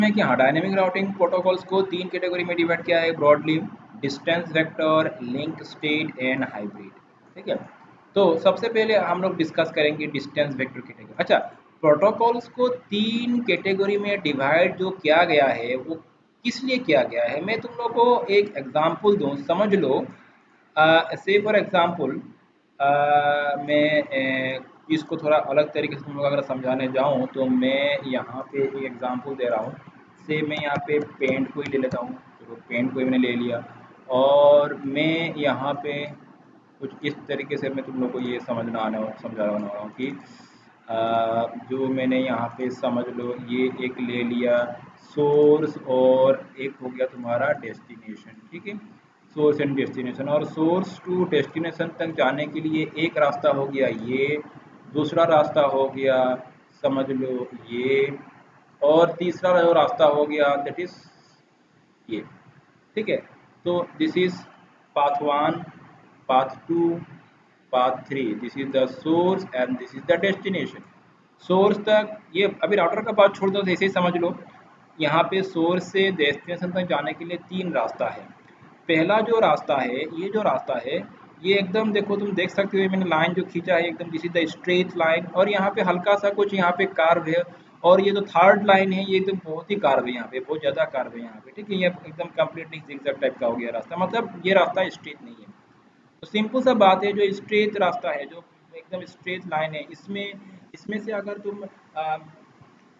है कि हाँ, डायनेमिक राउटिंग प्रोटोकॉल्स को 3 कैटेगरी में डिवाइड किया है broadly: distance vector, link state and hybrid. ठीक है, तो सबसे पहले हम लोग डिस्कस करेंगे डिस्टेंस वेक्टर कैटेगरी। अच्छा, प्रोटोकॉल्स को 3 कैटेगरी में डिवाइड जो किया गया है वो किस लिए किया गया है, मैं तुम लोग को एक एग्जांपल दूं, समझ लो। से फॉर एग्जांपल मैं इसको थोड़ा अलग तरीके से तुम लोग अगर समझाने जाऊं तो मैं यहाँ पे एक एग्जांपल दे रहा हूँ। से मैं यहाँ पे पेंट को ही ले लेता हूँ, तो पेंट को ही मैंने ले लिया और मैं यहाँ पे कुछ इस तरीके से मैं तुम लोग को ये समझा रहा हूँ कि जो मैंने यहाँ पे समझ लो ये एक ले लिया सोर्स और एक हो गया तुम्हारा डेस्टिनेशन। ठीक है, सोर्स एंड डेस्टिनेशन, और सोर्स टू डेस्टिनेशन तक जाने के लिए एक रास्ता हो गया ये, दूसरा रास्ता हो गया समझ लो ये, और तीसरा जो रास्ता हो गया दैट इज ये। ठीक है, तो this is path 1, path 2, path 3, this is the source and this is the destination. Source तक ये अभी राउटर का बात छोड़ दो, ऐसे ही समझ लो। यहाँ पे सोर्स से डेस्टिनेशन तक जाने के लिए 3 रास्ता है। पहला जो रास्ता है, ये जो रास्ता है ये एकदम देखो, तुम देख सकते हो मैंने लाइन जो खींचा है एकदम this is the straight line, और यहाँ पे हल्का सा कुछ यहाँ पे कार्व है, और ये जो थर्ड लाइन है ये एकदम बहुत ही कार्व है, यहाँ पे बहुत ज़्यादा कार्व है यहाँ पे। ठीक है, ये एकदम कम्प्लीटली जिगजैग टाइप का हो गया रास्ता, मतलब ये रास्ता स्ट्रेट नहीं है। तो सिंपल सा बात है, जो स्ट्रेट रास्ता है जो एकदम स्ट्रेट लाइन है, इसमें इसमें से अगर तुम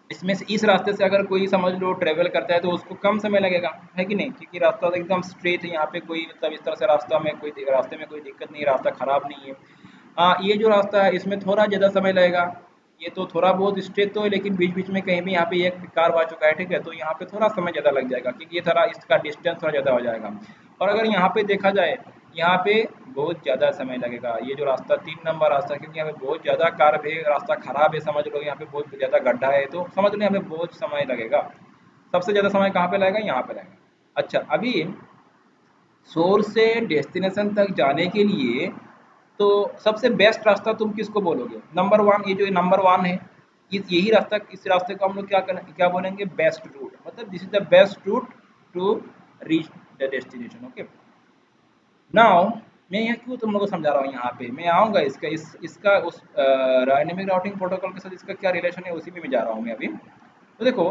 इसमें से इस रास्ते से अगर कोई समझ लो ट्रेवल करता है तो उसको कम समय लगेगा, है कि नहीं, क्योंकि रास्ता तो एकदम स्ट्रेट है, यहाँ पे कोई मतलब इस तरह से रास्ते में कोई दिक्कत नहीं है, रास्ता खराब नहीं है। ये जो रास्ता है इसमें थोड़ा ज़्यादा समय लगेगा। ये तो थोड़ा बहुत स्ट्रेट तो है लेकिन बीच बीच में कहीं भी यहाँ पे एक कार आ चुका है। ठीक है, तो यहाँ पे थोड़ा समय ज़्यादा लग जाएगा क्योंकि ये थोड़ा इसका डिस्टेंस थोड़ा ज़्यादा हो जाएगा। और अगर यहाँ पे देखा जाए, यहाँ पे बहुत ज़्यादा समय लगेगा, ये जो रास्ता 3 नंबर रास्ता, क्योंकि यहाँ पे बहुत ज़्यादा कार है, रास्ता खराब है, समझ लो यहाँ पे बहुत ज़्यादा गड्ढा है, तो समझ लो यहाँ पे बहुत समय लगेगा। सबसे ज़्यादा समय कहाँ पे लगेगा, यहाँ पे लगेगा। अच्छा, अभी सोर्स से डेस्टिनेशन तक जाने के लिए तो सबसे बेस्ट रास्ता तुम किसको बोलोगे? नंबर वन, ये जो नंबर वन है, यही रास्ता, इस रास्ते को हम लोग क्या बोलेंगे, बेस्ट रूट, मतलब this is the best route to reach the destination. Okay, now मैं यहाँ क्यों तुम लोगों को समझा रहा हूँ, यहाँ पे मैं आऊँगा इसका इसका उस डायनेमिक राउटिंग प्रोटोकॉल के साथ इसका क्या रिलेशन है उसी में मैं जा रहा हूँ मैं अभी। तो देखो,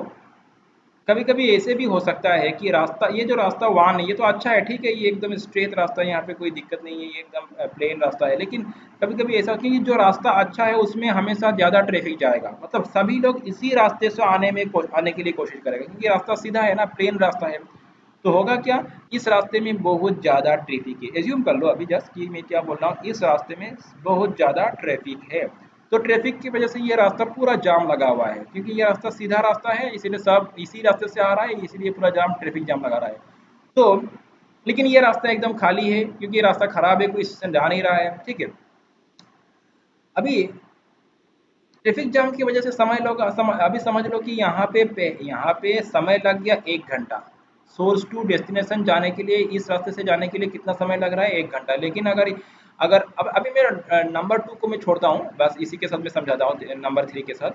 कभी कभी ऐसे भी हो सकता है कि रास्ता, ये जो रास्ता वन है ये तो अच्छा है, ठीक है, ये एकदम स्ट्रेट रास्ता है, यहाँ पे कोई दिक्कत नहीं है, ये एकदम प्लेन रास्ता है, लेकिन कभी कभी ऐसा होता है कि जो रास्ता अच्छा है उसमें हमेशा ज़्यादा ट्रैफिक जाएगा, मतलब सभी लोग इसी रास्ते से आने के लिए कोशिश करेंगे क्योंकि रास्ता सीधा है ना, प्लेन रास्ता है। तो होगा क्या, इस रास्ते में बहुत ज़्यादा ट्रैफिक है, एज्यूम कर लो अभी जस्ट कि मैं क्या बोल रहा हूँ, इस रास्ते में बहुत ज़्यादा ट्रैफिक है। तो ट्रैफिक की वजह से ये रास्ता पूरा जाम लगा हुआ है, क्योंकि ये रास्ता सीधा रास्ता है इसीलिए सब इसी रास्ते से आ रहा है, इसलिए पूरा जाम, ट्रैफिक जाम लगा रहा है। तो लेकिन ये रास्ता एकदम खाली है क्योंकि ये रास्ता खराब है, कोई इससे जा नहीं रहा है। ठीक है, अभी ट्रैफिक जाम की वजह से अभी समझ लो कि यहाँ पे समय लग गया 1 घंटा। सोर्स टू डेस्टिनेशन जाने के लिए, इस रास्ते से जाने के लिए कितना समय लग रहा है, 1 घंटा। लेकिन अगर अगर अब अभी मेरा नंबर 2 को मैं छोड़ता हूँ, बस इसी के साथ मैं समझाता हूँ नंबर 3 के साथ,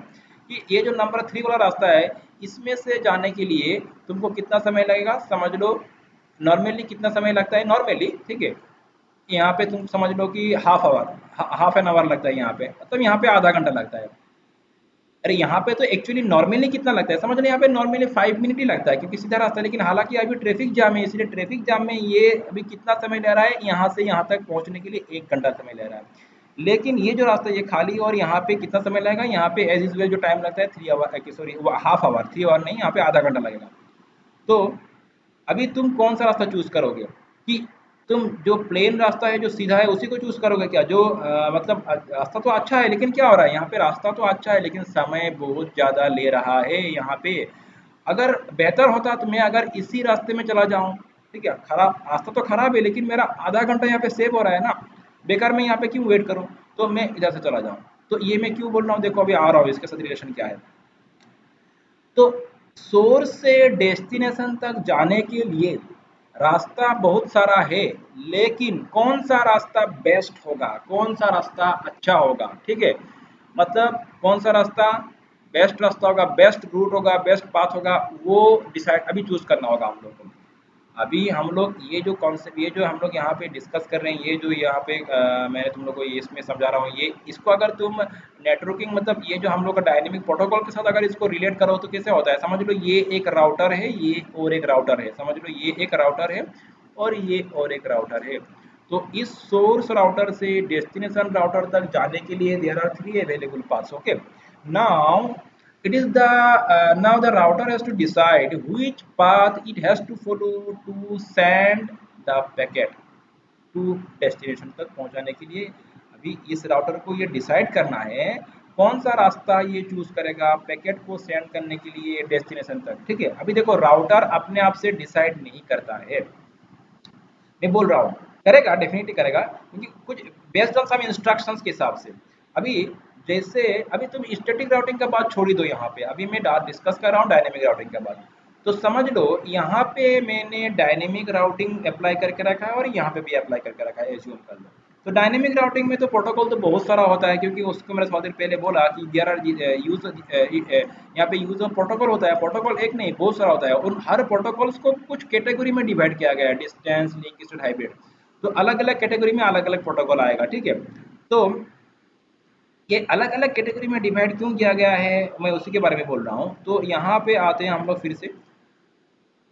कि ये जो नंबर 3 वाला रास्ता है इसमें से जाने के लिए तुमको कितना समय लगेगा, समझ लो नॉर्मली कितना समय लगता है नॉर्मली। ठीक है, यहाँ पे तुम समझ लो कि हाफ एन आवर लगता है यहाँ पे, मतलब यहाँ पे आधा घंटा लगता है। अरे यहाँ पे तो एक्चुअली नॉर्मली कितना लगता है समझ लो, यहाँ पे नॉर्मली 5 मिनट ही लगता है क्योंकि सीधा रास्ता है, लेकिन हालांकि अभी ट्रैफिक जाम है, इसलिए ट्रैफिक जाम में ये अभी कितना समय ले रहा है, यहाँ से यहाँ तक पहुँचने के लिए 1 घंटा समय ले रहा है। लेकिन ये जो रास्ता ये खाली, और यहाँ पे कितना समय लगेगा, यहाँ पे एज यूजल जो टाइम लगता है 3 hour, sorry half hour, 3 hour नहीं, यहाँ पे आधा घंटा लगेगा। तो अभी तुम कौन सा रास्ता चूज करोगे, कि तुम जो प्लेन रास्ता है जो सीधा है उसी को चूज करोगे क्या, जो मतलब रास्ता तो अच्छा है लेकिन क्या हो रहा है यहाँ पे, रास्ता तो अच्छा है लेकिन समय बहुत ज़्यादा ले रहा है यहाँ पे। अगर बेहतर होता तो मैं अगर इसी रास्ते में चला जाऊँ, ठीक है, खराब रास्ता तो खराब है लेकिन मेरा आधा घंटा यहाँ पे सेव हो रहा है ना, बेकार मैं यहाँ पे क्यों वेट करूँ, तो मैं इधर से चला जाऊँ। तो ये मैं क्यों बोल रहा हूँ, देखो अभी आ रहा हूँ इसके साथ रिलेशन क्या है। तो सोर्स से डेस्टिनेशन तक जाने के लिए रास्ता बहुत सारा है, लेकिन कौन सा रास्ता बेस्ट होगा, कौन सा रास्ता अच्छा होगा, ठीक है, मतलब कौन सा रास्ता बेस्ट रास्ता होगा, बेस्ट रूट होगा, बेस्ट पाथ होगा, वो डिसाइड अभी चूज करना होगा हम लोग को। अभी हम लोग ये जो कॉन्सेप्ट, ये जो हम लोग यहाँ पे डिस्कस कर रहे हैं, ये जो यहाँ पे मैंने तुम लोग को ये इसमें समझा रहा हूँ, ये इसको अगर तुम नेटवर्किंग मतलब ये जो हम लोग का डायनेमिक प्रोटोकॉल के साथ अगर इसको रिलेट करो तो कैसे होता है, समझ लो ये एक राउटर है, ये और एक राउटर है, समझ लो ये एक राउटर है और ये और एक राउटर है। तो इस सोर्स राउटर से डेस्टिनेशन राउटर तक जाने के लिए there are 3 available paths. Okay, now it is the now the router has to decide which path it has to follow to send the packet to destination तक पहुंचाने के लिए। अभी इस राउटर को ये डिसाइड करना है कौन सा रास्ता ये चूज करेगा पैकेट को सेंड करने के लिए डेस्टिनेशन तक। ठीक है, अभी देखो राउटर अपने आप से डिसाइड नहीं करता है, मैं बोल रहा हूँ करेगा, डेफिनेटली करेगा, क्योंकि कुछ बेस्ड ऑन सम इंस्ट्रक्शंस के हिसाब से। अभी जैसे अभी तुम स्टैटिक राउटिंग का बात छोड़ ही दो, यहाँ पे अभी मैं डिस्कस कर रहा हूँ डायनेमिक राउटिंग का बात। तो समझ लो यहाँ पे मैंने डायनेमिक राउटिंग अप्लाई करके रखा है और यहाँ पे भी अप्लाई करके रखा है, एज्यूम कर लो। तो डायनेमिक राउटिंग में तो प्रोटोकॉल तो बहुत सारा होता है, क्योंकि उसको मैंने थोड़ी देर पहले बोला कि देयर आर यूज, यहाँ पे यूज ऑफ प्रोटोकॉल होता है, प्रोटोकॉल एक नहीं बहुत सारा होता है, और हर प्रोटोकॉल्स को कुछ कैटेगरी में डिवाइड किया गया है, डिस्टेंस, लिंक स्टेट, हाइब्रिड। तो अलग अलग कैटेगरी में अलग अलग प्रोटोकॉल आएगा। ठीक है, तो ये अलग अलग कैटेगरी में डिवाइड क्यों किया गया है, मैं उसी के बारे में बोल रहा हूँ। तो यहाँ पे आते हैं हम लोग फिर से।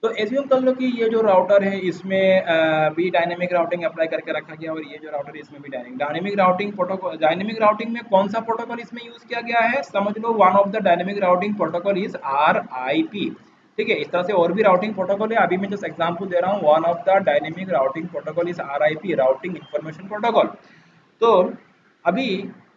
तो एज्यूम कर लो कि ये जो राउटर है इसमें भी डायनेमिक राउटिंग अप्लाई करके रखा गया, और ये जो राउटर है इसमें भी dynamic routing protocol, dynamic routing में कौन सा प्रोटोकॉल इसमें यूज किया गया है, समझ लो one of the dynamic routing protocol is RIP। ठीक है, इस तरह से और भी राउटिंग प्रोटोकॉल है, अभी मैं जस्ट एग्जांपल दे रहा हूँ। One of the dynamic routing protocol is RIP, routing information protocol. तो अभी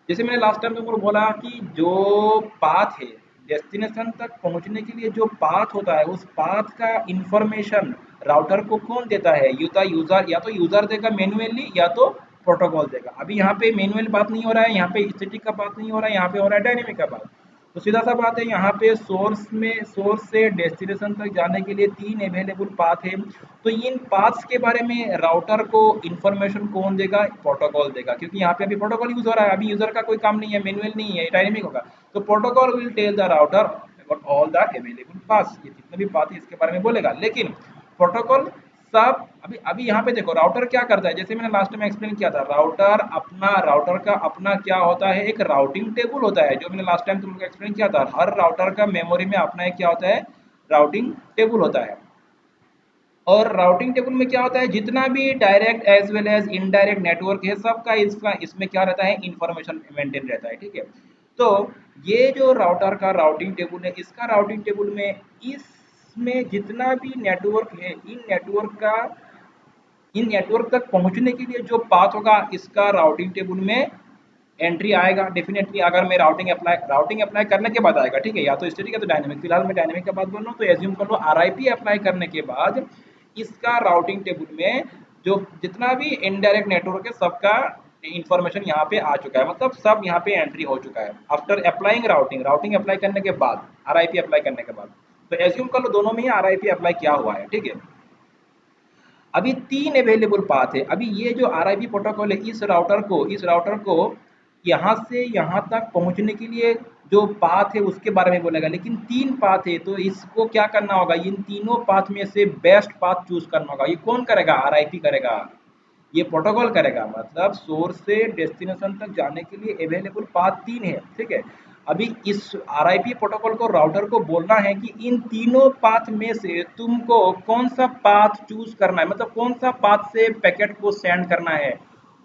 जैसे मैंने लास्ट टाइम तुमको बोला कि जो पाथ है डेस्टिनेशन तक पहुंचने के लिए, जो पाथ होता है उस पाथ का इंफॉर्मेशन राउटर को कौन देता है, यूजर, या तो यूजर देगा मैन्युअली या तो प्रोटोकॉल देगा। अभी यहाँ पे मैनुअल बात नहीं हो रहा है, यहाँ पे स्टैटिक का बात नहीं हो रहा है, यहाँ पे हो रहा है डायनेमिक का बात। तो सीधा सा बात है, यहाँ पे सोर्स से डेस्टिनेशन तक जाने के लिए 3 अवेलेबल पाथ है। तो इन पाथ्स के बारे में राउटर को इंफॉर्मेशन कौन देगा, प्रोटोकॉल देगा, क्योंकि यहाँ पे अभी प्रोटोकॉल यूज हो रहा है, अभी यूजर का कोई काम नहीं है, मैनुअल नहीं है, डायनेमिक होगा। तो protocol will tell the router about all the available paths, ये जितने भी पाथ है इसके बारे में बोलेगा। लेकिन प्रोटोकॉल सब अभी अभी यहाँ पे देखो राउटर क्या करता है, जैसे मैंने लास्ट में एक्सप्लेन किया था, राउटर का अपना क्या होता है, एक राउटिंग टेबल होता है, जो मैंने लास्ट टाइम तुमको एक्सप्लेन किया था। हर राउटर का मेमोरी में अपना एक क्या होता है, राउटिंग टेबल होता है। और राउटिंग टेबल में क्या होता है, जितना भी direct as well as indirect network है सबका इसमें क्या रहता है, इंफॉर्मेशन मेंटेन रहता है। ठीक है, तो ये जो राउटर का राउटिंग टेबल है, इसका राउटिंग टेबल में इसमें जितना भी नेटवर्क है, इन नेटवर्क तक पहुंचने के लिए जो पाथ होगा इसका राउटिंग टेबल में एंट्री आएगा डेफिनेटली। अगर मैं राउटिंग अप्लाई करने के बाद आएगा। ठीक है, या तो स्टैटिक या तो डायनेमिक, फिलहाल मैं डायनेमिक का बात बोल रहा हूँ। तो एज्यूम कर लो RIP अप्लाई करने के बाद इसका राउटिंग टेबल में जो जितना भी इनडायरेक्ट नेटवर्क है सबका इंफॉर्मेशन यहाँ पे आ चुका है, मतलब सब यहाँ पे एंट्री हो चुका है आफ्टर अप्लाइंग राउटिंग अप्लाई करने के बाद, RIP अप्लाई करने के बाद। तो एज्यूम कर लो दोनों में ही RIP अप्लाई किया हुआ है। ठीक है, अभी 3 अवेलेबल पाथ है। अभी ये जो RIP प्रोटोकॉल है, इस राउटर को यहाँ से यहाँ तक पहुँचने के लिए जो पाथ है उसके बारे में बोलेगा, लेकिन 3 पाथ है तो इसको क्या करना होगा, इन तीनों पाथ में से बेस्ट पाथ चूज करना होगा। ये कौन करेगा, RIP करेगा, ये प्रोटोकॉल करेगा। मतलब सोर्स से डेस्टिनेशन तक जाने के लिए अवेलेबल पाथ 3 है। ठीक है, अभी इस RIP प्रोटोकॉल को राउटर को बोलना है कि इन तीनों पाथ में से तुमको कौन सा पाथ चूज करना है, मतलब कौन सा पाथ से पैकेट को सेंड करना है।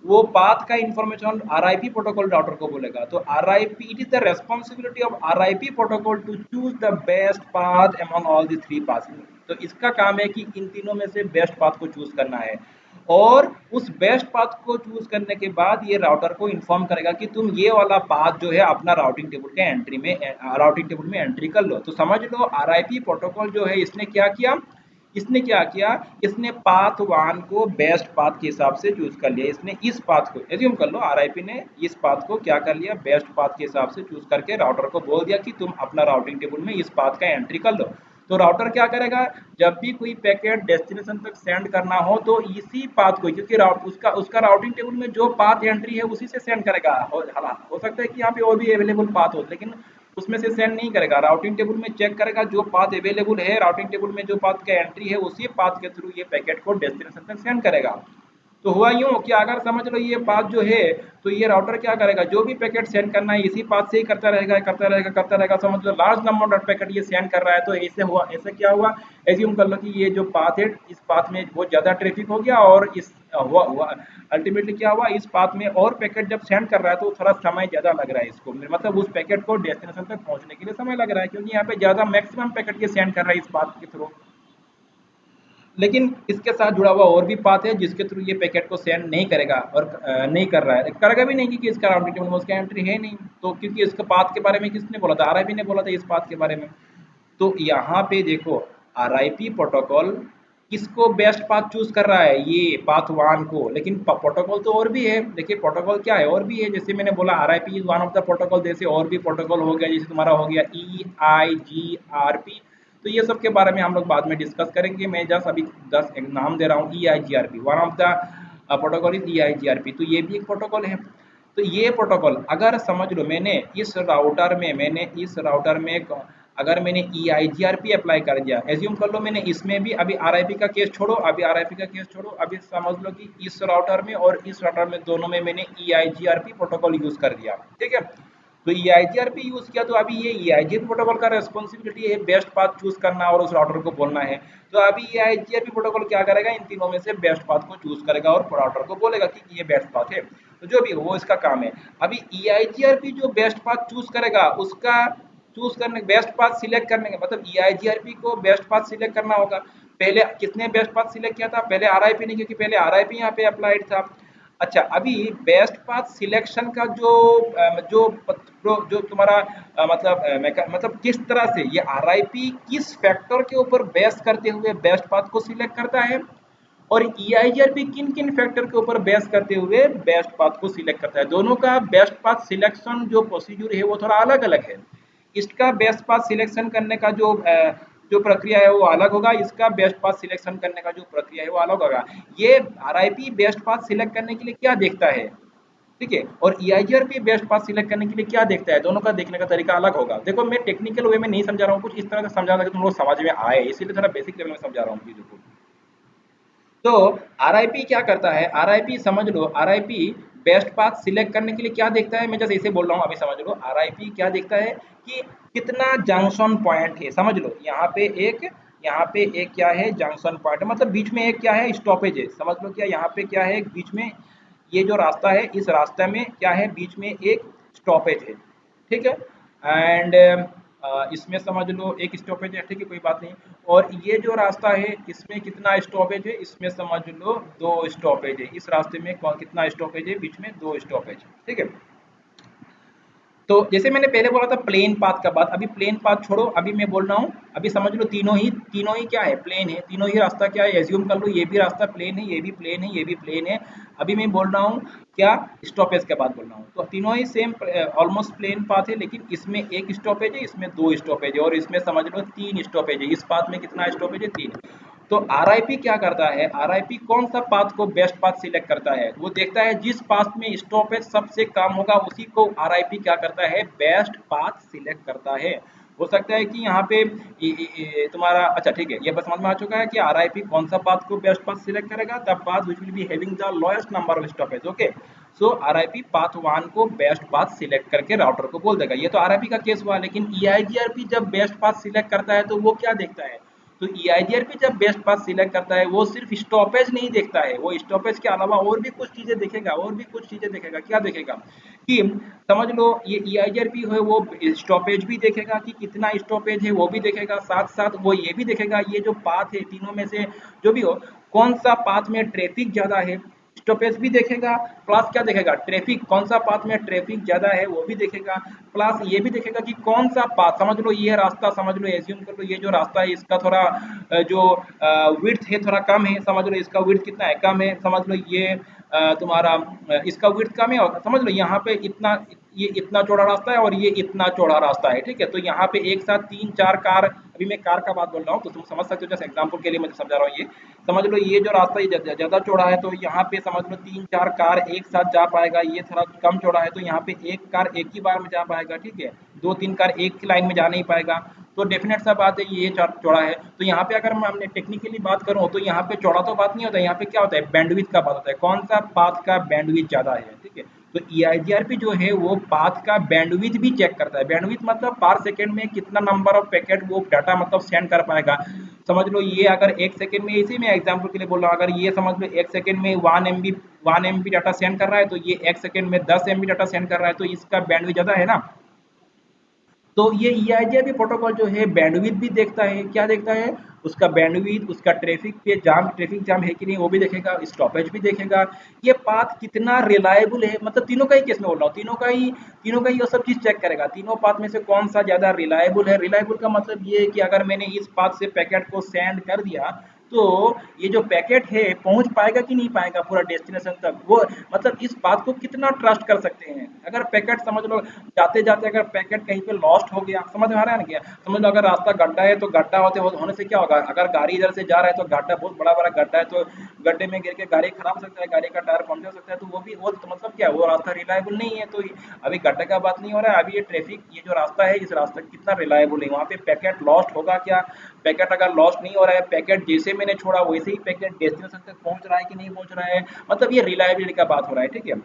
वो पाथ का इंफॉर्मेशन RIP प्रोटोकॉल राउटर को बोलेगा। तो RIP, it is the responsibility of RIP protocol to choose the best path among all the 3 path. तो इसका काम है कि इन तीनों में से बेस्ट पाथ को चूज करना है, और उस बेस्ट पाथ को चूज करने के बाद ये राउटर को इन्फॉर्म करेगा कि तुम ये वाला पाथ जो है अपना राउटिंग टेबल में एंट्री कर लो। तो समझ लो RIP प्रोटोकॉल जो है इसने पाथ 1 को बेस्ट पाथ के हिसाब से चूज कर लिया। इसने इस पाथ को एज्यूम कर लो, RIP ने इस पाथ को क्या कर लिया, बेस्ट पाथ के हिसाब से चूज करके राउटर को बोल दिया कि तुम अपना राउटिंग टेबल में इस पाथ का एंट्री कर लो। तो राउटर क्या करेगा, जब भी कोई पैकेट डेस्टिनेशन तक सेंड करना हो तो इसी पाथ को, क्योंकि उसका राउटिंग टेबल में जो पाथ एंट्री है उसी से सेंड करेगा। हो सकता है कि यहाँ पे और भी अवेलेबल पाथ हो, लेकिन उसमें से सेंड नहीं करेगा। राउटिंग टेबल में चेक करेगा जो पाथ अवेलेबल है, राउटिंग टेबल में जो पाथ का एंट्री है उसी पाथ के थ्रू ये पैकेट को डेस्टिनेशन तक सेंड करेगा। तो हुआ यूं कि अगर समझ लो ये पाथ जो है, तो ये राउटर क्या करेगा, जो भी पैकेट सेंड करना है इसी पाथ से ही करता रहेगा करता रहेगा करता रहेगा। समझ लो लार्ज नंबर ऑफ पैकेट ये सेंड कर रहा है, तो ऐसे हुआ, ऐसे क्या हुआ, एज्यूम कर लो कि ये जो पाथ है इस पाथ में बहुत ज़्यादा ट्रैफिक हो गया, और इस हुआ अल्टीमेटली क्या हुआ, इस पाथ में और पैकेट जब सेंड कर रहा है तो थोड़ा समय ज़्यादा लग रहा है इसको, मतलब उस पैकेट को डेस्टिनेशन तक पहुँचने के लिए समय लग रहा है, क्योंकि यहाँ पे ज़्यादा मैक्सिमम पैकेट ये सेंड कर रहा है इस पाथ के थ्रू। लेकिन इसके साथ जुड़ा हुआ और भी पाथ है जिसके थ्रू ये पैकेट को सेंड नहीं करेगा, और नहीं कर रहा है, करेगा भी नहीं, क्योंकि इसका राउटिंग टेबल में उसका एंट्री है नहीं। तो क्योंकि इसका पाथ के बारे में किसने बोला था, आरआईपी ने बोला था इस पाथ के बारे में। तो यहाँ पे देखो आरआईपी प्रोटोकॉल किसको बेस्ट पाथ चूज कर रहा है, ये पाथ वन को। लेकिन प्रोटोकॉल तो और भी है, देखिए प्रोटोकॉल क्या है और भी है, जैसे मैंने बोला RIP is one of the protocol, जैसे और भी प्रोटोकॉल हो गया, जैसे तुम्हारा हो गया EIGRP। तो ये सब के बारे में हम लोग बाद में डिस्कस करेंगे, मैं जस्ट अभी 10 एक नाम दे रहा हूँ। EIGRP one of the protocol is EIGRP, तो ये भी एक प्रोटोकॉल है। तो ये प्रोटोकॉल अगर समझ लो मैंने इस राउटर में अगर मैंने EIGRP अप्लाई कर दिया, एज्यूम कर लो मैंने इसमें भी, अभी आरआईपी का केस छोड़ो, अभी समझ लो कि इस राउटर में और इस राउटर में दोनों में मैंने EIGRP प्रोटोकॉल यूज कर दिया, ठीक है। तो EIGRP यूज किया, तो अभी ये EIGRP प्रोटोकॉल का रेस्पॉन्सिबिलिटी है बेस्ट पाथ चूज करना और उस राउटर को बोलना है। तो अभी EIGRP प्रोटोकॉल क्या करेगा, इन तीनों में से बेस्ट पाथ को चूज करेगा और राउटर को बोलेगा कि ये बेस्ट पाथ है। तो जो भी हो वो इसका काम है। अभी EIGRP जो बेस्ट पाथ चूज करेगा उसका चूज करने, बेस्ट पाथ सिलेक्ट करने का मतलब EIGRP को बेस्ट पाथ सिलेक्ट करना होगा। पहले किसने बेस्ट पाथ सिलेक्ट किया था, पहले आरआईपी ने, क्योंकि पहले आरआईपी यहाँ पे अप्लाइड था। अच्छा, अभी बेस्ट पाथ सिलेक्शन का जो तुम्हारा मतलब किस तरह से ये आरआईपी किस फैक्टर के ऊपर बेस करते हुए बेस्ट पाथ को सिलेक्ट करता है, और EIGRP किन किन फैक्टर के ऊपर बेस करते हुए बेस्ट पाथ को सिलेक्ट करता है। दोनों का बेस्ट पाथ सिलेक्शन जो प्रोसीजर है वो थोड़ा अलग अलग है। इसका बेस्ट पाथ सिलेक्शन करने का जो प्रक्रिया है वो अलग होगा, इसका बेस्ट पाथ सिलेक्शन करने का जो प्रक्रिया है वो अलग होगा। ये आरआईपी बेस्ट पाथ सिलेक्ट करने के लिए क्या देखता है, ठीक है, और EIGRP बेस्ट पाथ सिलेक्ट करने के लिए क्या देखता है, दोनों का देखने का तरीका अलग होगा। देखो मैं टेक्निकल वे में नहीं समझा रहा हूँ, कुछ इस तरह से समझा रहा कि तुम लोग समझ में आए, इसीलिए थोड़ा बेसिक लेवल में समझा रहा हूँ चीजों को। तो आरआईपी क्या करता है, आरआईपी समझ लो, आरआईपी बेस्ट पाथ सिलेक्ट करने के लिए क्या देखता है, मैं जैसे इसे बोल रहा हूँ अभी समझ लो। आरआईपी क्या देखता है कि कितना जंक्शन पॉइंट है, समझ लो यहाँ पे एक क्या है, जंक्शन पॉइंट, मतलब बीच में एक क्या है, स्टॉपेज है। समझ लो क्या यहाँ पे क्या है बीच में, ये जो रास्ता है इस रास्ते में क्या है, बीच में एक स्टॉपेज है, ठीक है। एंड इसमें समझ लो एक स्टॉपेज है, ठीक है, कोई बात नहीं। और ये जो रास्ता है इसमें कितना स्टॉपेज है, इसमें समझ लो 2 स्टॉपेज है। इस रास्ते में कितना स्टॉपेज है, बीच में 2 स्टॉपेज, ठीक है। तो जैसे मैंने पहले बोला था प्लेन पाथ का बात, अभी प्लेन पाथ छोड़ो, अभी मैं बोल रहा हूँ, अभी समझ लो तीनों ही क्या है, प्लेन है। तीनों ही रास्ता क्या है, एज्यूम कर लो ये भी रास्ता प्लेन है, ये भी प्लेन है, ये भी प्लेन है। अभी मैं बोल रहा हूँ क्या, स्टॉपेज के बाद बोल रहा हूँ। तो तीनों ही सेम ऑलमोस्ट प्लेन पाथ है, लेकिन इसमें एक स्टॉपेज है, इसमें 2 स्टॉपेज है, और इसमें समझ लो 3 स्टॉपेज है। इस पाथ में कितना स्टॉपेज है, 3। तो आरआईपी क्या करता है, आरआईपी कौन सा पाथ को बेस्ट पाथ सिलेक्ट करता है, वो देखता है जिस पाथ में स्टॉपेज सबसे कम होगा उसी को आरआईपी क्या करता है, बेस्ट पाथ सिलेक्ट करता है। हो सकता है कि यहाँ पे तुम्हारा, अच्छा ठीक है, ये बस समझ में आ चुका है कि आरआईपी कौन सा पाथ को बेस्ट पाथ सिलेक्ट करेगा, the path which will be having the lowest number of stoppage, okay. So RIP path 1 को बेस्ट पाथ सिलेक्ट करके राउटर को बोल देगा। ये तो आरआईपी का केस हुआ, लेकिन EIGRP जब बेस्ट पाथ सिलेक्ट करता है तो वो क्या देखता है, तो EIGRP जब बेस्ट पाथ सिलेक्ट करता है वो सिर्फ स्टॉपेज नहीं देखता है, वो स्टॉपेज के अलावा और भी कुछ चीजें देखेगा, क्या देखेगा कि समझ लो ये EIGRP है वो स्टॉपेज भी देखेगा कि कितना स्टॉपेज है वो भी देखेगा, साथ साथ वो ये भी देखेगा ये जो पाथ है तीनों में से जो भी हो कौन सा पाथ में ट्रैफिक ज्यादा है, स्टॉपेज भी देखेगा। प्लस क्या देखेगा, ट्रैफिक, कौन सा पाथ में ट्रैफिक ज्यादा है वो भी देखेगा। प्लस ये भी देखेगा कि कौन सा पाथ, समझ लो ये रास्ता, समझ लो एज्यूम कर लो ये जो रास्ता है इसका थोड़ा जो विड्थ है थोड़ा कम है, समझ लो इसका विड्थ कितना है, कम है। समझ लो ये तुम्हारा इसका विड्थ कम है, और समझ लो यहाँ पे इतना, ये इतना चौड़ा रास्ता है और ये इतना चौड़ा रास्ता है, ठीक है। तो यहाँ पे एक साथ 3-4 कार, अभी मैं कार का बात बोल रहा हूँ तो तुम समझ सकते हो, जैसे एग्जांपल के लिए मैं समझा रहा हूँ। ये समझ लो ये जो रास्ता ये ज्यादा चौड़ा है, तो यहाँ पे समझ लो 3-4 कार एक साथ जा पाएगा, ये थोड़ा कम चौड़ा है तो यहाँ पे एक कार एक ही बार में जा पाएगा, ठीक है। दो तीन कार एक ही लाइन में जा नहीं पाएगा, तो डेफिनेट सा बात है ये चौड़ा है। तो यहाँ पे अगर मैं टेक्निकली बात करूँ तो यहाँ पे चौड़ा तो बात नहीं होता है, यहाँ पे क्या होता है बैंडविड्थ का बात होता है, कौन सा पाथ का बैंडविड्थ ज़्यादा है, ठीक है। तो EIGRP जो है वो पाथ का बैंडविड्थ भी चेक करता है। बैंडविड्थ मतलब पर सेकंड में कितना नंबर ऑफ पैकेट वो डाटा मतलब सेंड कर पाएगा। समझ लो ये अगर एक सेकंड में, इसी में एग्जांपल के लिए बोल रहा हूँ, अगर ये समझ लो एक सेकंड में 1 MB डाटा सेंड कर रहा है, तो ये एक सेकंड में 10 MB डाटा सेंड कर रहा है, तो इसका बैंडविड्थ ज़्यादा है ना। तो ये EIGRP प्रोटोकॉल जो है बैंडविड्थ भी देखता है, क्या देखता है, उसका बैंडविड्थ, उसका ट्रैफिक जाम है कि नहीं वो भी देखेगा, स्टॉपेज भी देखेगा, ये पाथ कितना रिलायबल है, मतलब तीनों का ही केस में बोल रहा हूँ, तीनों का ही ये सब चीज चेक करेगा, तीनों पाथ में से कौन सा ज्यादा रिलायबल है। रिलायबल का मतलब ये है कि अगर मैंने इस पाथ से पैकेट को सेंड कर दिया, तो ये जो पैकेट है पहुंच पाएगा कि नहीं पाएगा पूरा डेस्टिनेशन तक, वो मतलब इस बात को कितना ट्रस्ट कर सकते हैं। अगर पैकेट समझ लो जाते जाते अगर पैकेट कहीं पे लॉस्ट हो गया, समझ में आ रहा है ना, क्या समझ लो अगर रास्ता गड्ढा है, तो गड्ढा होने से क्या होगा, अगर गाड़ी इधर से जा रहा है तो गड्ढा बहुत बड़ा बड़ा गड्ढा है, तो गड्ढे में गिर के गाड़ी खराब हो सकता है, गाड़ी का टायर पंक्चर हो सकता है, तो वो तो मतलब क्या है, वो रास्ता रिलायबल नहीं है। तो अभी गड्ढे का बात नहीं हो रहा है, अभी ये ट्रैफिक, ये जो रास्ता है इस रास्ता कितना रिलायबल है, वहाँ पे पैकेट लॉस्ट होगा क्या, पैकेट अगर लॉस्ट नहीं हो रहा है, पैकेट जैसे मैंने छोड़ा वैसे ही पैकेट डेस्टिनेशन तक पहुंच रहा है कि नहीं पहुंच रहा है, मतलब ये रिलायबिलिटी का बात हो रहा है, ठीक है।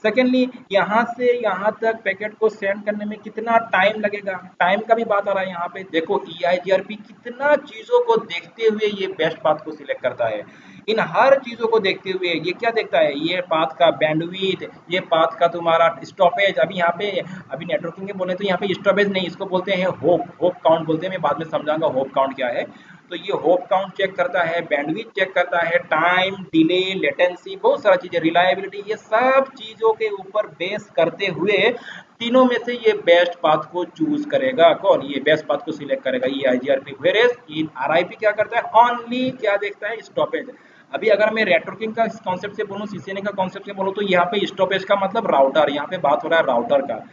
सेकेंडली यहाँ से यहाँ तक पैकेट को सेंड करने में कितना टाइम लगेगा, टाइम का भी बात आ रहा है यहाँ पे। देखो EIGRP कितना चीजों को देखते हुए ये बेस्ट पाथ को सिलेक्ट करता है, इन हर चीजों को देखते हुए ये क्या देखता है, ये पाथ का बैंडविड्थ, ये पाथ का तुम्हारा स्टॉपेज, अभी यहाँ पे अभी नेटवर्किंग के बोले तो यहाँ पे स्टॉपेज नहीं, इसको बोलते हैं होप काउंट बोलते हैं, मैं बाद में समझाऊंगा होप काउंट क्या है। तो ये होप काउंट चेक करता है, बैंडविड्थ चेक करता है, टाइम, डिले, लेटेंसी, बहुत सारा चीजें, रिलायबिलिटी, ये सब चीजों के ऊपर बेस करते हुए तीनों में से ये बेस्ट पाथ को चूज करेगा, कौन, ये बेस्ट पाथ को सिलेक्ट करेगा EIGRP। वेयरएज इन RIP क्या करता है, ओनली क्या देखता है, स्टॉपेज। अभी अगर मैं नेटवर्किंग का कॉन्सेप्ट से बोलूँ, CCNA का कॉन्सेप्ट से बोलूँ, तो यहाँ पे स्टॉपेज का मतलब राउटर, यहाँ पे बात हो रहा है राउटर का।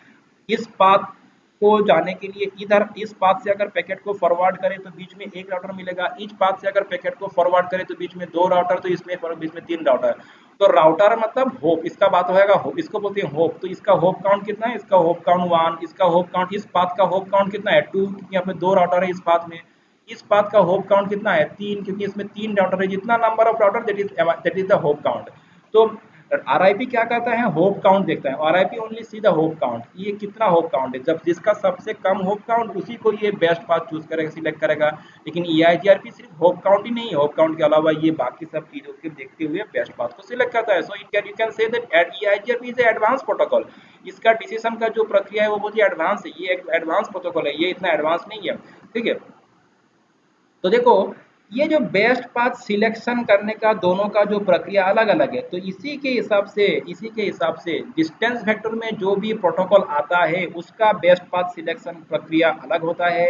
इस पाथ को जाने के लिए इधर इस पाथ से अगर पैकेट को फॉरवर्ड करें तो बीच में एक राउटर मिलेगा, इस पाथ से अगर पैकेट को फॉरवर्ड करें तो बीच में दो राउटर, तो इसमें बीच में तीन राउटर। तो राउटर मतलब होप, इसका बात होगा होप, इसको बोलते हैं होप। तो इसका होप काउंट कितना है, इसका होप काउंट 1, इसका होप काउंट, इस पाथ का होप काउंट कितना है 2, क्योंकि यहाँ पे दो राउटर है इस पाथ में। इस पाथ का होप काउंट कितना है 3, क्योंकि इसमें तीन राउटर है, जितना number of router that is the hope count. तो RIP क्या करता है, होप काउंट देखता है, RIP only see the hope count, ये कितना होप काउंट है, जब जिसका सबसे कम होप काउंट उसी को ये बेस्ट पाथ चूज करेगा, सिलेक्ट करेगा। लेकिन EIGRP सिर्फ होप काउंट ही नहीं, होप काउंट के अलावा ये बाकी सब चीजों को देखते हुए बेस्ट पाथ को सिलेक्ट करता है। So you can say that EIGRP is advance protocol, इसका डिसीजन का जो प्रक्रिया है वो बहुत ही एडवांस है, ये एडवांस प्रोटोकॉल है, ये इतना एडवांस नहीं है, ठीक है। तो देखो ये जो बेस्ट पाथ सिलेक्शन करने का दोनों का जो प्रक्रिया अलग अलग है, तो इसी के हिसाब से डिस्टेंस वेक्टर में जो भी प्रोटोकॉल आता है उसका बेस्ट पाथ सिलेक्शन प्रक्रिया अलग होता है।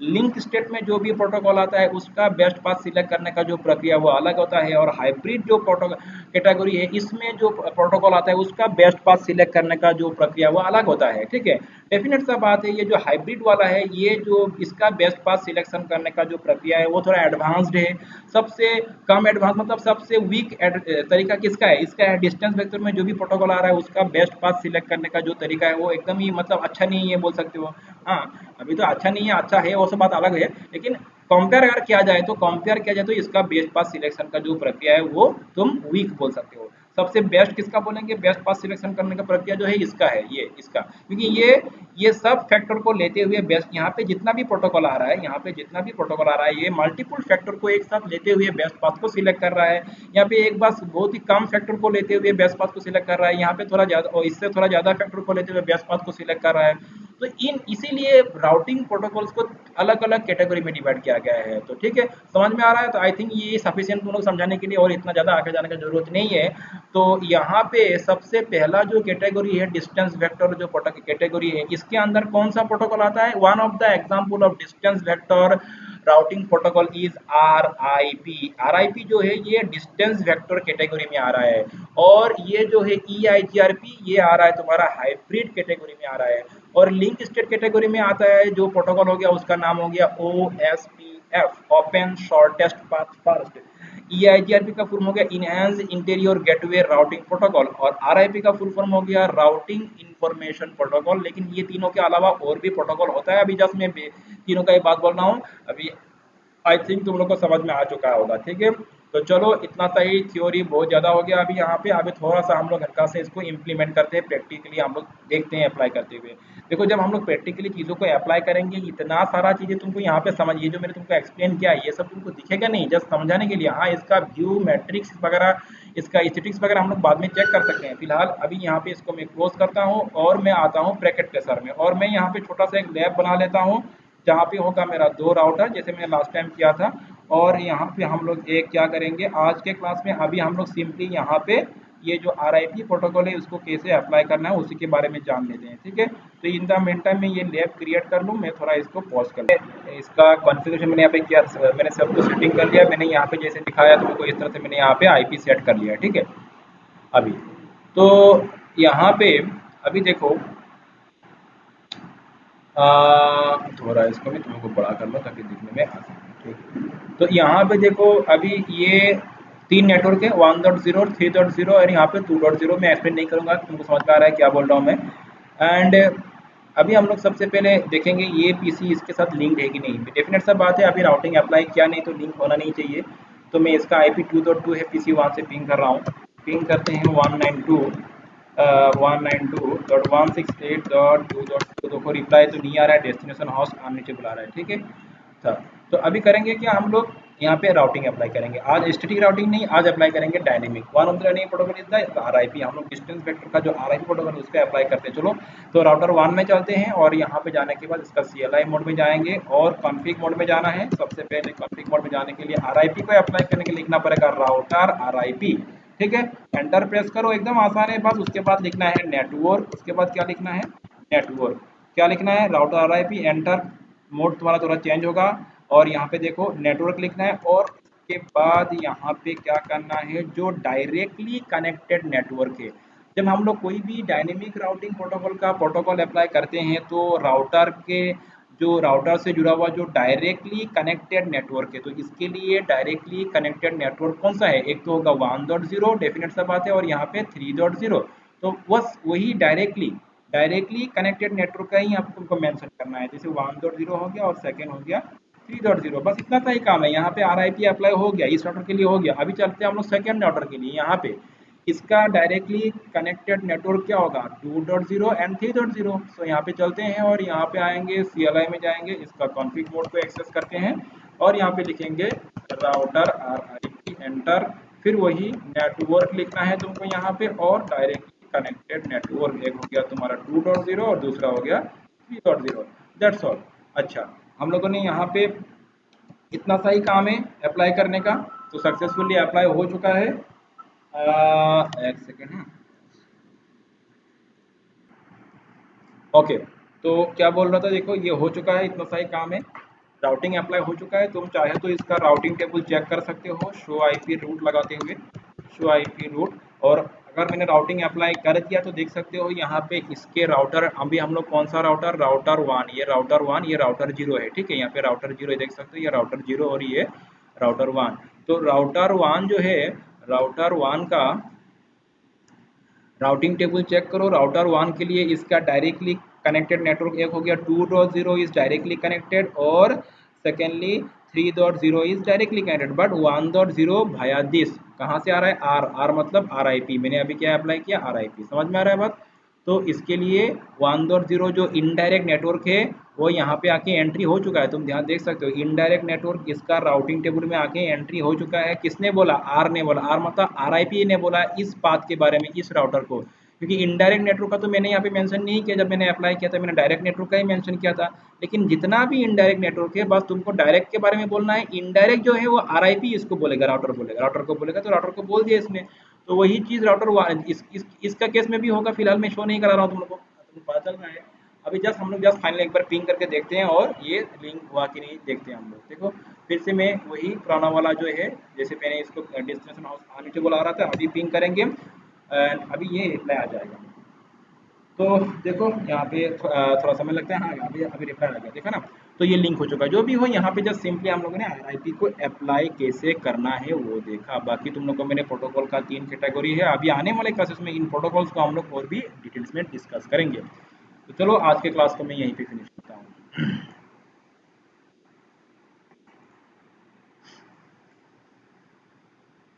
लिंक स्टेट में जो भी प्रोटोकॉल आता है उसका बेस्ट पाथ सिलेक्ट करने का जो प्रक्रिया वो अलग होता है। और हाइब्रिड जो प्रोटोकॉल कैटेगरी है इसमें जो प्रोटोकॉल आता है उसका बेस्ट पाथ सिलेक्ट करने का जो प्रक्रिया वो अलग होता है, ठीक है। डेफिनेट सा बात है, ये जो हाइब्रिड वाला है, ये जो इसका बेस्ट पाथ सिलेक्शन करने का जो प्रक्रिया है वो थोड़ा एडवांस्ड है। सबसे कम एडवांस मतलब सबसे वीक तरीका किसका है, इसका है। डिस्टेंस वेक्टर में जो भी प्रोटोकॉल आ रहा है उसका बेस्ट पाथ सिलेक्ट करने का जो तरीका है वो एकदम ही मतलब अच्छा नहीं है बोल सकते हो। हाँ, अभी तो अच्छा नहीं है, अच्छा है वो सब बात अलग है, लेकिन कंपेयर अगर किया जाए तो इसका बेस्ट पाथ सिलेक्शन का जो प्रक्रिया है वो तुम वीक बोल सकते हो। सबसे बेस्ट किसका बोलेंगे, बेस्ट पाथ सिलेक्शन करने का प्रक्रिया जो है इसका है, ये इसका, क्योंकि ये सब फैक्टर को लेते हुए बेस्ट, यहाँ पे जितना भी प्रोटोकॉल आ रहा है, ये मल्टीपल फैक्टर को एक साथ लेते हुए बेस्ट पाथ को सिलेक्ट कर रहा है। यहाँ पे एक बार बहुत ही कम फैक्टर को लेते हुए बेस्ट पाथ को सिलेक्ट कर रहा है, यहाँ पे थोड़ा ज्यादा और इससे थोड़ा ज्यादा फैक्टर को लेते हुए बेस्ट पाथ को सिलेक्ट कर रहा है। तो इसीलिए राउटिंग प्रोटोकॉल्स को अलग अलग कैटेगरी में डिवाइड किया गया है। तो ठीक है, समझ में आ रहा है, तो आई थिंक ये सफिशिएंट तुम लोग समझाने के लिए, और इतना ज़्यादा आगे जाने की जरूरत नहीं है। तो यहाँ पे सबसे पहला जो कैटेगरी है डिस्टेंस वेक्टर जो कैटेगरी है, इसके अंदर कौन सा प्रोटोकॉल आता है, one of the example of distance vector routing protocol is RIP जो है ये डिस्टेंस वेक्टर कैटेगरी में आ रहा है। और ये जो है EIGRP ये आ रहा है तुम्हारा हाइब्रिड कैटेगरी में आ रहा है। और लिंक स्टेट कैटेगरी में आता है जो प्रोटोकॉल हो गया उसका नाम हो गया OSPF, open shortest path first. EIGRP का फुल फॉर्म हो गया enhance interior gateway routing protocol, और RIP का फुल फॉर्म हो गया राउटिंग इंफॉर्मेशन प्रोटोकॉल। लेकिन ये तीनों के अलावा और भी प्रोटोकॉल होता है, अभी जस्ट मैं तीनों का ही बात बोल रहा हूँ। अभी आई थिंक तुम लोग को समझ में आ चुका होगा, ठीक है। तो चलो इतना सही, थ्योरी बहुत ज़्यादा हो गया अभी यहाँ पे। अभी थोड़ा सा हम लोग हल्का से इसको इम्प्लीमेंट करते हैं, प्रैक्टिकली हम लोग देखते हैं अप्लाई करते हुए। देखो जब हम लोग प्रैक्टिकली चीज़ों को अप्लाई करेंगे, इतना सारा चीज़ें तुमको यहाँ पे समझ, ये जो मैंने तुमको एक्सप्लेन किया है ये सब तुमको दिखेगा नहीं, जस्ट समझाने के लिए। हाँ, इसका व्यू मैट्रिक्स वगैरह, इसका स्टेटिक्स वगैरह हम लोग बाद में चेक कर सकते हैं। फिलहाल अभी यहाँ पे इसको मैं क्लोज करता हूँ और मैं आता हूँ ब्रैकेट प्रेशर में, और मैं यहाँ पे छोटा सा एक लैब बना लेता हूँ जहाँ पे होगा मेरा 2 राउटर, जैसे मैंने लास्ट टाइम किया था। और यहाँ पे हम लोग एक क्या करेंगे आज के क्लास में, अभी हम लोग सिंपली यहाँ पे ये जो RIP प्रोटोकॉल है उसको कैसे अप्लाई करना है उसी के बारे में जान लेते हैं, ठीक है। तो इन द मेन टाइम में ये लैब क्रिएट कर लूँ, मैं थोड़ा इसको पॉज कर लूँ। इसका कॉन्फ़िगरेशन मैंने यहाँ पे किया, मैंने सब कुछ सेटिंग कर लिया। मैंने यहाँ पे जैसे दिखाया तुमको इस तरह से मैंने यहाँ पे IP सेट कर लिया है, ठीक है। अभी तो यहाँ पे अभी देखो, थोड़ा इसको मैं तुमको बड़ा कर लो ताकि दिखने में आसान हो, ठीक है। तो यहाँ पे देखो अभी ये 3 नेटवर्क है, 1.0, 3.0 और यहाँ पे 2.0। मैं एक्सप्लेन नहीं करूँगा, तुमको समझ में आ रहा है क्या बोल रहा हूँ मैं। एंड अभी हम लोग सबसे पहले देखेंगे ये PC इसके साथ लिंक्ड है कि नहीं। डेफिनेट सा बात है, अभी राउटिंग अप्लाई किया नहीं तो लिंक होना नहीं चाहिए। तो मैं इसका IP 2.2 है, PC वहाँ से पिंग कर रहा हूँ। पिंग करते हैं 192.168.2.2। देखो रिप्लाई तो नहीं आ रहा है, डेस्टिनेशन हॉस्ट नीचे बुला रहा है, ठीक है। अच्छा, तो अभी करेंगे क्या हम लोग, यहाँ पे राउटिंग अप्लाई करेंगे। आज स्टैटिक राउटिंग नहीं, आज अप्लाई करेंगे dynamic. One of the dynamic protocol is the RIP। हम लोग डिस्टेंस वेक्टर का जो RIP प्रोटोकॉल है उस पर अप्लाई करते हैं। चलो तो राउटर 1 में चलते हैं, और यहाँ पे जाने के बाद इसका CLI मोड में जाएंगे और कॉन्फ़िग मोड में जाना है। सबसे पहले कॉन्फ़िग मोड में जाने के लिए RIP को अप्लाई करने के लिए लिखना पड़ेगा राउटर RIP, ठीक है। एंटर प्रेस करो, एकदम आसान है। बस उसके बाद लिखना है नेटवर्क, उसके बाद क्या लिखना है, नेटवर्क। क्या लिखना है, राउटर RIP। एंटर, मोड तुम्हारा थोड़ा चेंज होगा, और यहाँ पे देखो नेटवर्क लिखना है। और उसके बाद यहाँ पे क्या करना है, जो डायरेक्टली कनेक्टेड नेटवर्क है। जब हम लोग कोई भी डायनेमिक राउटिंग प्रोटोकॉल का प्रोटोकॉल अप्लाई करते हैं तो राउटर के, जो राउटर से जुड़ा हुआ जो डायरेक्टली कनेक्टेड नेटवर्क है, तो इसके लिए डायरेक्टली कनेक्टेड नेटवर्क कौन सा है, एक तो होगा 1.0, डेफिनेट सा बात है, और यहाँ पे 3.0। तो बस वही डायरेक्टली डायरेक्टली कनेक्टेड नेटवर्क का ही आपको तुमको मेंशन करना है। जैसे 1.0 हो गया और सेकंड हो गया 3.0, बस इतना सा ही काम है। यहाँ पे RIP अप्लाई हो गया, इस राउटर के लिए हो गया। अभी चलते हैं हम लोग सेकंड राउटर के लिए। यहाँ पे इसका डायरेक्टली कनेक्टेड नेटवर्क क्या होगा, 2.0 एंड 3.0। सो यहाँ पे चलते हैं और यहाँ पे आएंगे CLI में जाएंगे, इसका कॉन्फ़िग मोड को एक्सेस करते हैं और यहाँ पे लिखेंगे राउटर RIP। एंटर, फिर वही नेटवर्क लिखना है तुमको यहाँ पे, और डायरेक्टली कनेक्टेड नेटवर्क, एक हो गया तुम्हारा 2.0 और दूसरा हो गया 3.0। That's all. अच्छा, हम लोगों ने यहाँ पे इतना सा ही काम है अप्लाई करने का, तो सक्सेसफुली अप्लाई हो चुका है। एक सेकेंड है। ओके, तो क्या बोल रहा था, देखो ये हो चुका है, इतना सा ही काम है। राउटिंग अप्लाई हो चुका है। तुम चाहे तो इसका राउटिंग टेबल चेक कर सकते हो शो IP रूट लगाते हुए, शो IP रूट। और अगर मैंने राउटिंग अप्लाई कर दिया तो देख सकते हो यहाँ पे इसके राउटर, अभी हम लोग कौन सा राउटर, राउटर 1, ये राउटर 1, ये राउटर 0 है, ठीक है। यहाँ पे राउटर 0 देख सकते हो, ये राउटर 0 और ये राउटर 1। तो राउटर 1 जो है, राउटर 1 का राउटिंग टेबल चेक करो। राउटर 1 के लिए इसका डायरेक्टली कनेक्टेड नेटवर्क एक हो गया 2.0 इज डायरेक्टली कनेक्टेड, और secondly 3.0 is directly connected, but 1.0 Bhaya this कहाँ से आ रहा है, आर मतलब RIP। मैंने अभी क्या अप्लाई किया, RIP। समझ में आ रहा है बात। तो इसके लिए 1.0 जो इनडायरेक्ट नेटवर्क है वो यहाँ पे आके एंट्री हो चुका है। तुम ध्यान देख सकते हो, इनडायरेक्ट नेटवर्क इसका राउटिंग टेबल में आके एंट्री हो चुका है। किसने बोला, आर ने बोला। आर मतलब RIP ने बोला इस बात के बारे में, इस राउटर को। क्योंकि इनडायरेक्ट नेटवर्क का तो मैंने यहाँ पे मेंशन नहीं किया, जब मैंने अप्लाई किया था मैंने डायरेक्ट नेटवर्क का ही मेंशन किया था। लेकिन जितना भी इनडायरेक्ट नेटवर्क है, बस तुमको डायरेक्ट के बारे में बोलना है। इनडायरेक्ट जो है वो RIP इसको बोलेगा, राउटर बोलेगा, राउटर को बोलेगा, तो राउटर को बोल दिया इसने। तो वही चीज़ राउटर इसका केस में भी होगा। फिलहाल मैं शो नहीं करा रहा हूँ तुम लोग को, तुमको पता चल रहा है। अभी जस्ट हम लोग जस्ट फाइनल एक बार पिंग करके देखते हैं, और ये लिंक हुआ कि नहीं देखते हैं हम लोग। देखो फिर से मैं वही पुराना वाला जो है, जैसे मैंने इसको डेस्टिनेशन हाउस नीचे बोला रहा था, अभी पिंग करेंगे एंड अभी ये रिप्लाई आ जाएगा। तो देखो यहाँ पे थोड़ा समय लगता है। हाँ, अभी अभी रिप्लाई आ गया, देखा ना। तो ये लिंक हो चुका है। जो भी हो यहाँ पे जस्ट सिंपली हम लोगों ने RIP को अप्लाई कैसे करना है वो देखा। बाकी तुम लोग को मैंने प्रोटोकॉल का 3 कैटेगरी है। अभी आने वाले क्लासेस में इन प्रोटोकॉल्स को हम लोग और भी डिटेल्स में डिस्कस करेंगे। तो चलो आज के क्लास को मैं यहीं पे फिनिश करता हूँ।